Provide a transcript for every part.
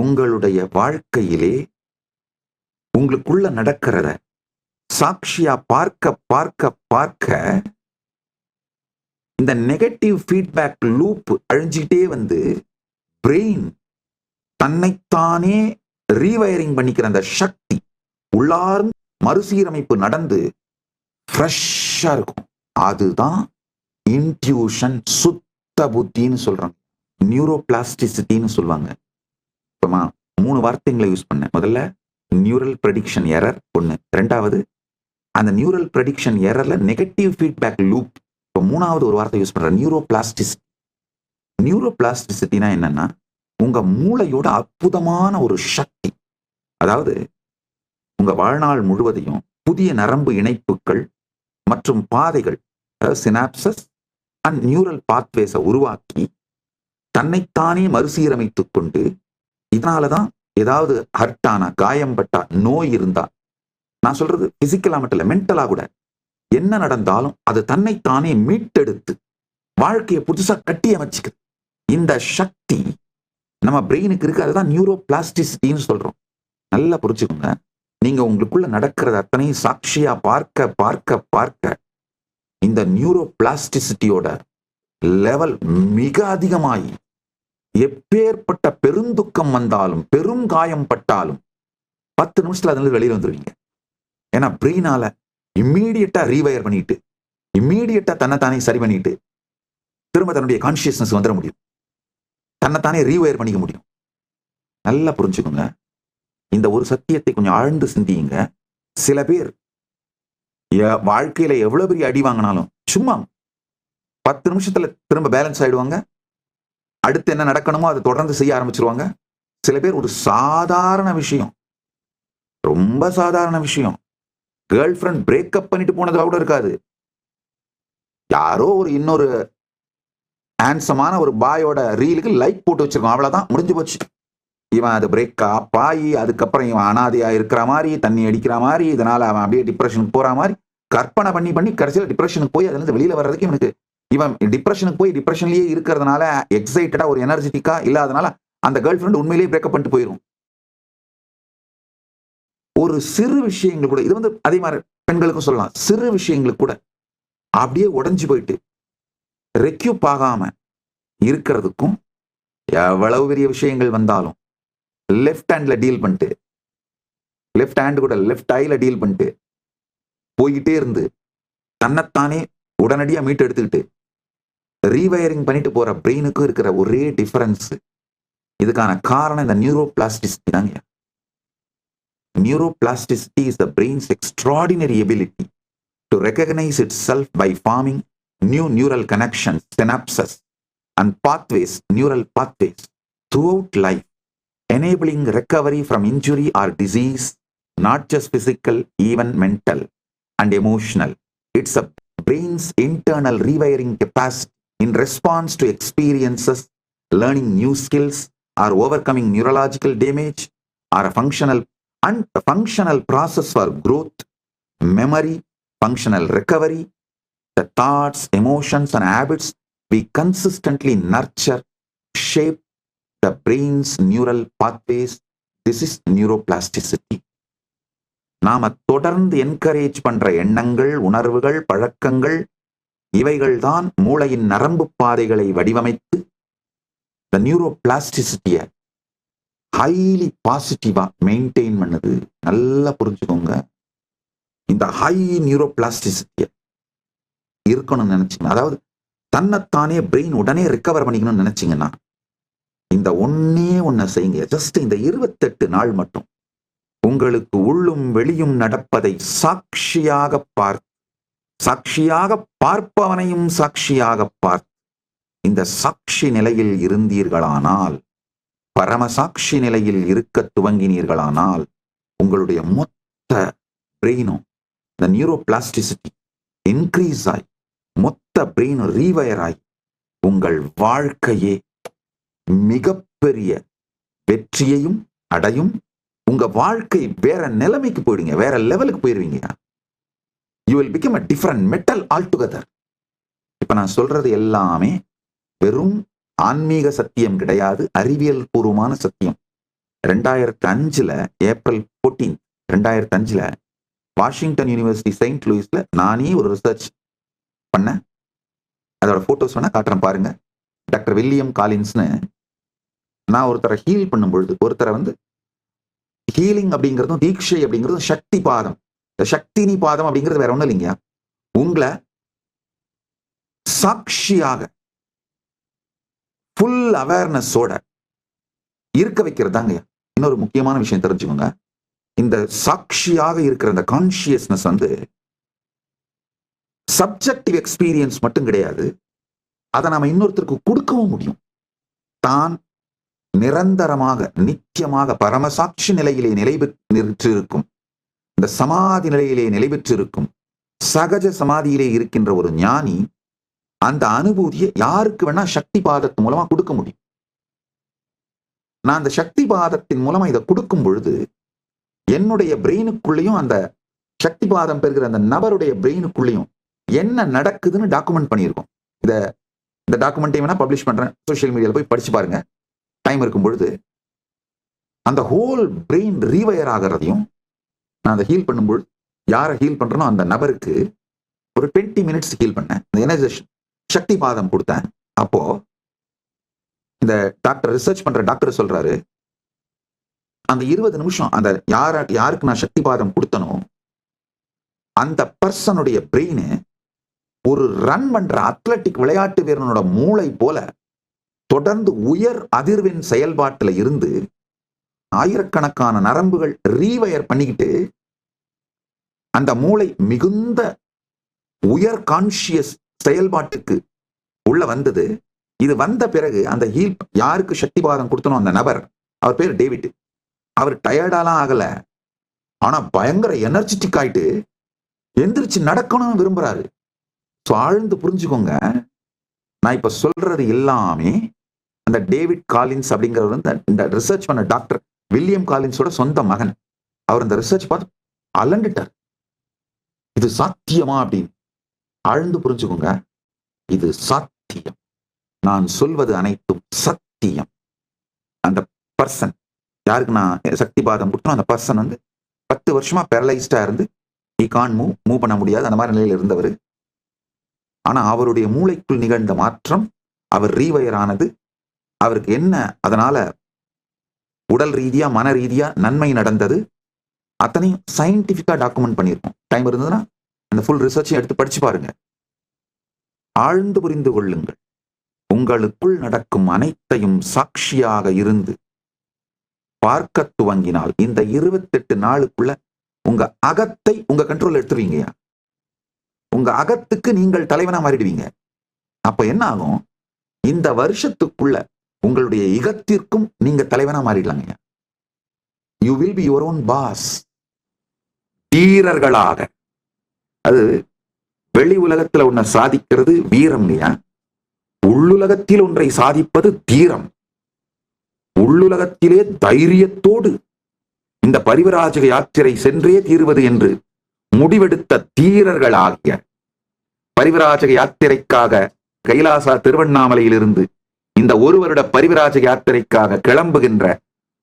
உங்களுடைய வாழ்க்கையிலே உங்களுக்குள்ள நடக்கிறத சாட்சியா பார்க்க பார்க்க பார்க்க இந்த நெகட்டிவ் ஃபீட்பேக் லூப் அழிஞ்சிக்கிட்டே வந்து பிரெயின் தன்னைத்தானே ரீவயரிங் பண்ணிக்கிற அந்த சக்தி உள்ளார்ந்து மறுசீரமைப்பு நடந்து ஃப்ரெஷ்ஷா இருக்கும். அதுதான் இன்ட்யூஷன், சுத்த புத்தின்னு சொல்றாங்க. நியூரோபிளாஸ்டிசிட்டின்னு சொல்லுவாங்க. இப்போ 3 வார்த்தைகளை யூஸ் பண்ணேன். முதல்ல நியூரல் ப்ரெடிக்ஷன் எரர் ஒன்று, ரெண்டாவது அந்த நியூரல் ப்ரெடிக்ஷன் எரர்ல நெகட்டிவ் ஃபீட்பேக் லூப். இப்போ 3வது ஒரு வார்த்தை யூஸ் பண்றேன், நியூரோபிளாஸ்டிசிட்டி. நியூரோபிளாஸ்டிசிட்டினா என்னன்னா உங்க மூளையோட அற்புதமான ஒரு சக்தி. அதாவது உங்க வாழ்நாள் முழுவதையும் புதிய நரம்பு இணைப்புகள் மற்றும் பாதைகள், அதாவது சினாப்சஸ் அண்ட் நியூரல் பாத்வேஸை உருவாக்கி தன்னைத்தானே மறுசீரமைத்துக் கொண்டு, இதனாலதான் ஏதாவது ஹர்ட்டான காயம்பட்டா நோய் இருந்தா, நான் சொல்றது பிசிக்கலா மட்டும் இல்ல, மென்டலா கூட என்ன நடந்தாலும் அது தன்னைத்தானே மீட்டெடுத்து வாழ்க்கையை புதுசா கட்டி அமைச்சுக்குது. இந்த சக்தி நம்ம பிரெயினுக்கு இருக்கு. அதுதான் நியூரோபிளாஸ்டிசிட்டின்னு சொல்றோம். நல்லா புரிச்சுக்கோங்க. நீங்க உங்களுக்குள்ள நடக்கிறது அத்தனை சாட்சியா பார்க்க பார்க்க பார்க்க இந்த நியூரோபிளாஸ்டிசிட்டியோட லெவல் மிக அதிகமாகி எப்பேற்பட்ட பெருந்துக்கம் வந்தாலும் பெரும் காயம் பட்டாலும் 10 நிமிஷத்துல அதுல வெளியில வந்துருவீங்க. ஏன்னா பிரெயினால இம்மீடியட்டா ரீவயர் பண்ணிட்டு, இம்மீடியட்டா தன்னைத்தானே சரி பண்ணிட்டு திரும்ப தன்னுடைய கான்சியஸ்னஸ் வந்துட முடியும். தன்னைத்தானே ரீவயர் பண்ணிக்க முடியும். நல்லா புரிஞ்சுக்கோங்க. இந்த ஒரு சத்தியத்தை கொஞ்சம் ஆழ்ந்து சிந்தியுங்க. சில பேர் வாழ்க்கையில எவ்வளவு பெரிய அடி வாங்கினாலும் சும்மா 10 நிமிஷத்துல திரும்ப பேலன்ஸ் ஆயிடுவாங்க. அடுத்து என்ன நடக்கணுமோ அதை தொடர்ந்து செய்ய ஆரம்பிச்சிருவாங்க. சில பேர் ஒரு சாதாரண விஷயம், ரொம்ப சாதாரண விஷயம், கேர்ள் ஃப்ரெண்ட் பிரேக்கப் பண்ணிட்டு போனதா கூட இருக்காது. யாரோ ஒரு இன்னொரு ஹேண்ட்ஸமான ஒரு பாயோட ரீலுக்கு லைக் போட்டு வச்சிருக்கோம், அவ்வளவுதான், முடிஞ்சு போச்சு. இவன் அது பிரேக் ஆகி அதுக்கப்புறம் இவன் அனாதையா இருக்கிற மாதிரி, தண்ணி அடிக்கிற மாதிரி, இதனால அவன் அப்படியே டிப்ரெஷனுக்கு போற மாதிரி கற்பனை பண்ணி பண்ணி கடைசியில் டிப்ரெஷனுக்கு போய் அதுல இருந்து வெளியில வர்றதுக்கு இவனுக்கு, இவன் டிப்ரெஷனுக்கு போய் டிப்ரெஷன்லயே இருக்கிறதுனால எக்ஸைட்டடா ஒரு எனர்ஜெட்டிக்கா இல்லாதனால அந்த கேர்ள் ஃப்ரெண்ட் உண்மையிலேயே பிரேக்கப் பண்ணிட்டு போயிடும். ஒரு சிறு விஷயங்கள் கூட, இது வந்து அதே மாதிரி பெண்களுக்கும் சொல்லலாம், சிறு விஷயங்களுக்கு கூட அப்படியே உடைஞ்சு போயிட்டு ரெக்யூப் ஆகாம இருக்கிறதுக்கும், எவ்வளவு பெரிய விஷயங்கள் வந்தாலும் லெஃப்ட் ஹேண்ட்ல டீல் பண்ணிட்டு, லெஃப்ட் ஹேண்ட் கூட லெஃப்ட் ஐல டீல் பண்ணிட்டு போய்கிட்டே இருந்து தன்னைத்தானே உடனடியா மீட்டு எடுத்துக்கிட்டு ரீவயரிங் பண்ணிட்டு போற பிரெயினுக்கும் இருக்கிற ஒரே டிஃபரன்ஸ், இதுக்கான காரணம் இந்த நியூரோபிளாஸ்டிசிட்டி தாங்க. Neuroplasticity is the brain's extraordinary ability to recognize itself by forming new neural connections, synapses, and pathways, neural pathways throughout life, enabling recovery from injury or disease, not just physical, even mental and emotional. It's a brain's internal rewiring capacity in response to experiences, learning new skills, or overcoming neurological damage, or a functional process for growth, memory, functional recovery. The thoughts, emotions, and habits we consistently nurture shape the brain's neural pathways. This is neuroplasticity. நாம தொடர்ந்து encourage பண்ற எண்ணங்கள், உணர்வுகள், பழக்கங்கள், இவைகள் தான் மூளையின் நரம்பு பாதைகளை வடிவமைத்து the neuroplasticity ஹைலி பாசிட்டிவா மெயின்டைன் பண்ணுது. நல்லா புரிஞ்சுக்கோங்க. இந்த ஹை நியூரோபிளாஸ்டிசிட்டியை இருக்கணும்னு நினைச்சீங்க, அதாவது தன்னைத்தானே பிரெயின் உடனே ரிகவர் பண்ணிக்கணும்னு நினைச்சீங்கன்னா இந்த ஒன்ன செய்யுங்க. ஜஸ்ட் இந்த 28 நாள் மட்டும் உங்களுக்கு உள்ளும் வெளியும் நடப்பதை சாட்சியாக பார்ப்பவனையும் சாட்சியாக பார்த்து இந்த சாட்சி நிலையில் இருந்தீர்களானால், பரமசாட்சி நிலையில் இருக்க துவங்கினீர்களானால், உங்களுடைய மொத்த பிரெயினும் இந்த நியூரோபிளாஸ்டிசிட்டி இன்க்ரீஸ் ஆகி மொத்த பிரெயின் ரீவயர் ஆகி உங்கள் வாழ்க்கையே மிகப்பெரிய வெற்றியையும் அடையும். உங்க வாழ்க்கை வேற நிலைமைக்கு போயிடுங்க, வேற லெவலுக்கு போயிருவீங்க. You will become a different metal all together. இப்ப நான் சொல்றது எல்லாமே வெறும் ஆன்மீக சத்தியம் கிடையாது, அறிவியல் பூர்வமான சத்தியம். 2005 ஏப்ரல் 14, 2005 வாஷிங்டன் யூனிவர்சிட்டி செயின்ட் லூயிஸ்ல நானே ஒரு ரிசர்ச் பண்ணேன். அதோட போட்டோஸ் வேணா காட்டுறேன் பாருங்க. டாக்டர் வில்லியம் காலின்ஸ்னு நான் ஒருத்தரை ஹீல் பண்ணும் பொழுது, ஒருத்தரை வந்து ஹீலிங் அப்படிங்கிறதும் தீட்சை அப்படிங்கிறதும் சக்தி பாதம். இந்த சக்தினி பாதம் அப்படிங்கிறது வேற ஒண்ணும் இல்லைங்க, உங்களை சாட்சியாக ஃபுல் அவேர்னஸோட இருக்க வைக்கிறதாங்க. இன்னொரு முக்கியமான விஷயம் தெரிஞ்சுக்கோங்க, இந்த சாட்சியாக இருக்கிற இந்த கான்சியஸ்னஸ் வந்து சப்ஜெக்டிவ் எக்ஸ்பீரியன்ஸ் மட்டும் கிடையாது, அதை நாம இன்னொருத்தருக்கு கொடுக்கவும் முடியும். தான் நிரந்தரமாக நித்தியமாக பரமசாட்சி நிலையிலே நிலை பெற்றிருக்கும், இந்த சமாதி நிலையிலே நிலை பெற்றிருக்கும் சகஜ சமாதியிலே இருக்கின்ற ஒரு ஞானி அந்த அனுபூதியை யாருக்கு வேணா சக்தி பாதத்தின் மூலமா கொடுக்க முடியும். நான் அந்த சக்தி பாதத்தின் மூலமா இதை கொடுக்கும் பொழுது என்னுடைய பிரெயினுக்குள்ளேயும் அந்த சக்தி பாதம் பெறுகிற அந்த நபருடைய பிரெயினுக்குள்ளேயும் என்ன நடக்குதுன்னு டாக்குமெண்ட் பண்ணியிருக்கோம். இந்த டாக்குமெண்ட்டை வேணா பப்ளிஷ் பண்றேன், சோசியல் மீடியாவில் போய் படிச்சு பாருங்க டைம் இருக்கும் பொழுது. அந்த ஹோல் பிரெயின் ரீவயர் ஆகிறதையும் நான் அதை ஹீல் பண்ணும்பொழுது, யாரை ஹீல் பண்றனோ அந்த நபருக்கு ஒரு 20 மினிட்ஸ் ஹீல் பண்ணேன், இந்த எனர்ஜைசேஷன் சக்தி பாதம் கொடுத்தேன். அப்போ இந்த டாக்டர் ரிசர்ச் பண்ற டாக்டர் சொல்றாரு, அந்த 20 நிமிஷம் அந்த யாருக்கு நான் சக்தி பாதம் கொடுத்தனோ அந்த பர்சனுடைய பிரெயின் ஒரு ரன் பண்ற அத்லட்டிக் விளையாட்டு வீரனோட மூளை போல தொடர்ந்து உயர் அதிர்வின் செயல்பாட்டுல இருந்து ஆயிரக்கணக்கான நரம்புகள் ரீவயர் பண்ணிக்கிட்டு அந்த மூளை மிகுந்த உயர் கான்சியஸ் செயல்பாட்டுக்கு உள்ள வந்தது. இது வந்த பிறகு அந்த ஹீல் யாருக்கு சக்தி பாதம் கொடுத்தனோ அந்த நபர், அவர் பேர் டேவிட், அவர் டயர்டாலாம் ஆகல, ஆனா பயங்கர எனர்ஜெட்டிக் ஆயிட்டு எந்திரிச்சு நடக்கணும்னு விரும்புறாரு. ஆழ்ந்து புரிஞ்சுக்கோங்க, நான் இப்ப சொல்றது எல்லாமே அந்த டேவிட் காலின்ஸ் அப்படிங்கிறவர் இந்த ரிசர்ச் பண்ண டாக்டர் வில்லியம் காலின்ஸோட சொந்த மகன். அவர் இந்த ரிசர்ச் பார்த்து அலண்டுட்டார், இது சாத்தியமா அப்படின்னு. ஆழ்ந்து புரிஞ்சுக்கோங்க, இது சாத்தியம், நான் சொல்வது அனைத்தும் சத்தியம். அந்த பர்சன் யாருக்கு நான் சக்தி பாதம் கொடுத்தோம், அந்த பர்சன் வந்து 10 வருஷமா பேரலைஸ்டா இருந்து he can't மூவ் பண்ண முடியாது, அந்த மாதிரி நிலையில் இருந்தவர். ஆனா அவருடைய மூளைக்குள் நிகழ்ந்த மாற்றம், அவர் ரீவயர் ஆனது, அவருக்கு என்ன அதனால உடல் ரீதியா மன ரீதியா நன்மை நடந்தது, அத்தனையும் சயின்டிபிக்கா டாக்குமெண்ட் பண்ணியிருக்கோம். டைம் இருந்ததுன்னா அந்த ஃபுல் ரிசர்ச்சையும் எடுத்து படிச்சு பாருங்க. ஆழ்ந்து புரிந்து கொள்ளுங்கள், உங்களுக்குள் நடக்கும் அனைத்தையும் சாட்சியாக இருந்து பார்க்க துவங்கினால் இந்த 28 நாளுக்குள்ள உங்க அகத்தை உங்க கண்ட்ரோல் எடுத்துருவீங்க. உங்க அகத்துக்கு நீங்கள் தலைவனா மாறிடுவீங்க. அப்ப என்ன ஆகும், இந்த வருஷத்துக்குள்ள உங்களுடைய இகத்திற்கும் நீங்க தலைவனா மாறிடலாங்க. You will be your own boss. தீரர்களாக, அது வெளி உலகத்துல ஒன்றை சாதிக்கிறது வீரம் இல்லையா, உள்ளுலகத்தில் ஒன்றை சாதிப்பது தீரம். உள்ளுலகத்திலே தைரியத்தோடு இந்த பரிவராஜக யாத்திரை சென்றே தீர்வது என்று முடிவெடுத்த தீரர்களாகிய பரிவராஜக யாத்திரைக்காக கைலாசா திருவண்ணாமலையிலிருந்து இந்த ஒரு வருட பரிவராஜக யாத்திரைக்காக கிளம்புகின்ற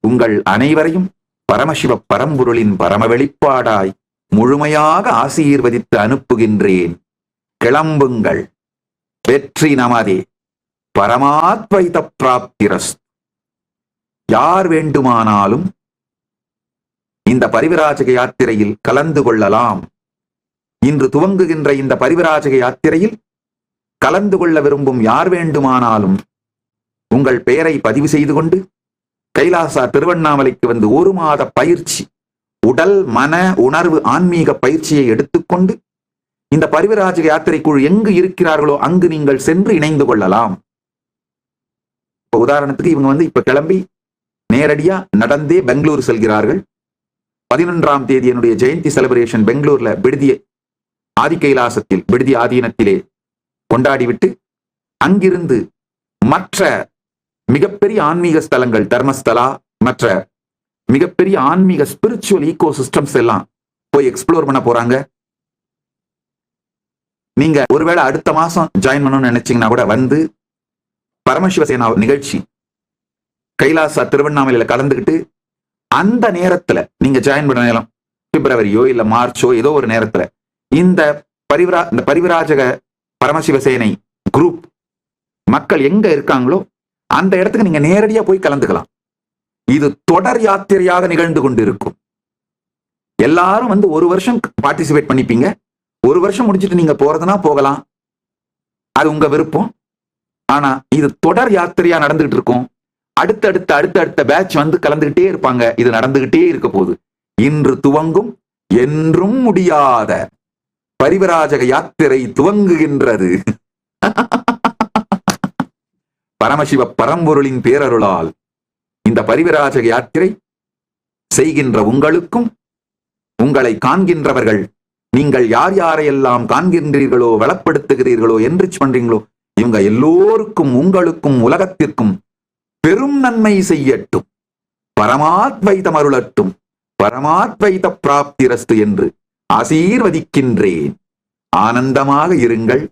உங்கள் அனைவரையும் பரமசிவ பரம்பொருளின் பரம வெளிப்பாடாய் முழுமையாக ஆசீர்வதித்து அனுப்புகின்றேன். கிளம்புங்கள். வெற்றி நமதே. பரமாத்வைத பிராப்திரஸ்து. யார் வேண்டுமானாலும் இந்த பரிவராஜக யாத்திரையில் கலந்து கொள்ளலாம். இன்று துவங்குகின்ற இந்த பரிவராஜக யாத்திரையில் கலந்து கொள்ள விரும்பும் யார் வேண்டுமானாலும் உங்கள் பெயரை பதிவு செய்து கொண்டு கைலாசா திருவண்ணாமலைக்கு வந்து 1 மாத பயிற்சி, உடல் மன உணர்வு ஆன்மீக பயிற்சியை எடுத்துக்கொண்டு இந்த பரிவராஜக யாத்திரை குழு எங்கு இருக்கிறார்களோ அங்கு நீங்கள் சென்று இணைந்து கொள்ளலாம். உதாரணத்துக்கு இவங்க வந்து இப்ப கிளம்பி நேரடியா நடந்தே பெங்களூர் செல்கிறார்கள். 11ஆம் தேதி என்னுடைய ஜெயந்தி செலிப்ரேஷன் பெங்களூர்ல விடுதி ஆதி கைலாசத்தில் விடுதி ஆதீனத்திலே கொண்டாடிவிட்டு அங்கிருந்து மற்ற மிகப்பெரிய ஆன்மீக ஸ்தலங்கள் தர்மஸ்தலா மற்ற மிகப்பெரிய ஆன்மீக ஸ்பிரிச்சுவல் ஈகோ சிஸ்டம்ஸ் எல்லாம் போய் எக்ஸ்ப்ளோர் பண்ண போறாங்க. நீங்க ஒருவேளை அடுத்த மாசம் ஜாயின் பண்ணணும்னு நினைச்சீங்கன்னா கூட வந்து பரமசிவசேனா நிகழ்ச்சி கைலாசா திருவண்ணாமலையில கலந்துக்கிட்டு அந்த நேரத்துல நீங்க ஜாயின் பண்ண நேரம் பிப்ரவரியோ இல்ல மார்ச்சோ ஏதோ ஒரு நேரத்துல இந்த பரிவிராஜக பரமசிவசேனை குரூப் மக்கள் எங்க இருக்காங்களோ அந்த இடத்துக்கு நீங்க நேரடியா போய் கலந்துக்கலாம். இது தொடர் யாத்திரையாக நிகழ்ந்து கொண்டிருக்கும். எல்லாரும் வந்து ஒரு வருஷம் பார்ட்டிசிபேட் பண்ணிப்பீங்க. ஒரு வருஷம் முடிச்சுட்டு நீங்க போறதுனா போகலாம், அது உங்க விருப்பம். ஆனா இது தொடர் யாத்திரையா நடந்துகிட்டு இருக்கும். அடுத்தடுத்த பேட்ச் வந்து கலந்துகிட்டே இருப்பாங்க. இது நடந்துகிட்டே இருக்க போகுது. இன்று துவங்கும் என்றும் முடியாத பரிவிராஜக யாத்திரை துவங்குகின்றது. பரமசிவ பரம்பொருளின் பேரருளால் இந்த பரிவிராஜக யாத்திரை செய்கின்ற உங்களுக்கும், உங்களை காண்கின்றவர்கள், நீங்கள் யார் யாரையெல்லாம் காண்கின்றீர்களோ, வளப்படுத்துகிறீர்களோ, என்ரிச் பண்றீங்களோ, இவங்க எல்லோருக்கும், உங்களுக்கும், உலகத்திற்கும் பெரும் நன்மை செய்யட்டும், பரமாத்வைதம் அருளட்டும், பரமாத்வைத பிராப்திரஸ்து என்று ஆசீர்வதிக்கின்றேன். ஆனந்தமாக இருங்கள்.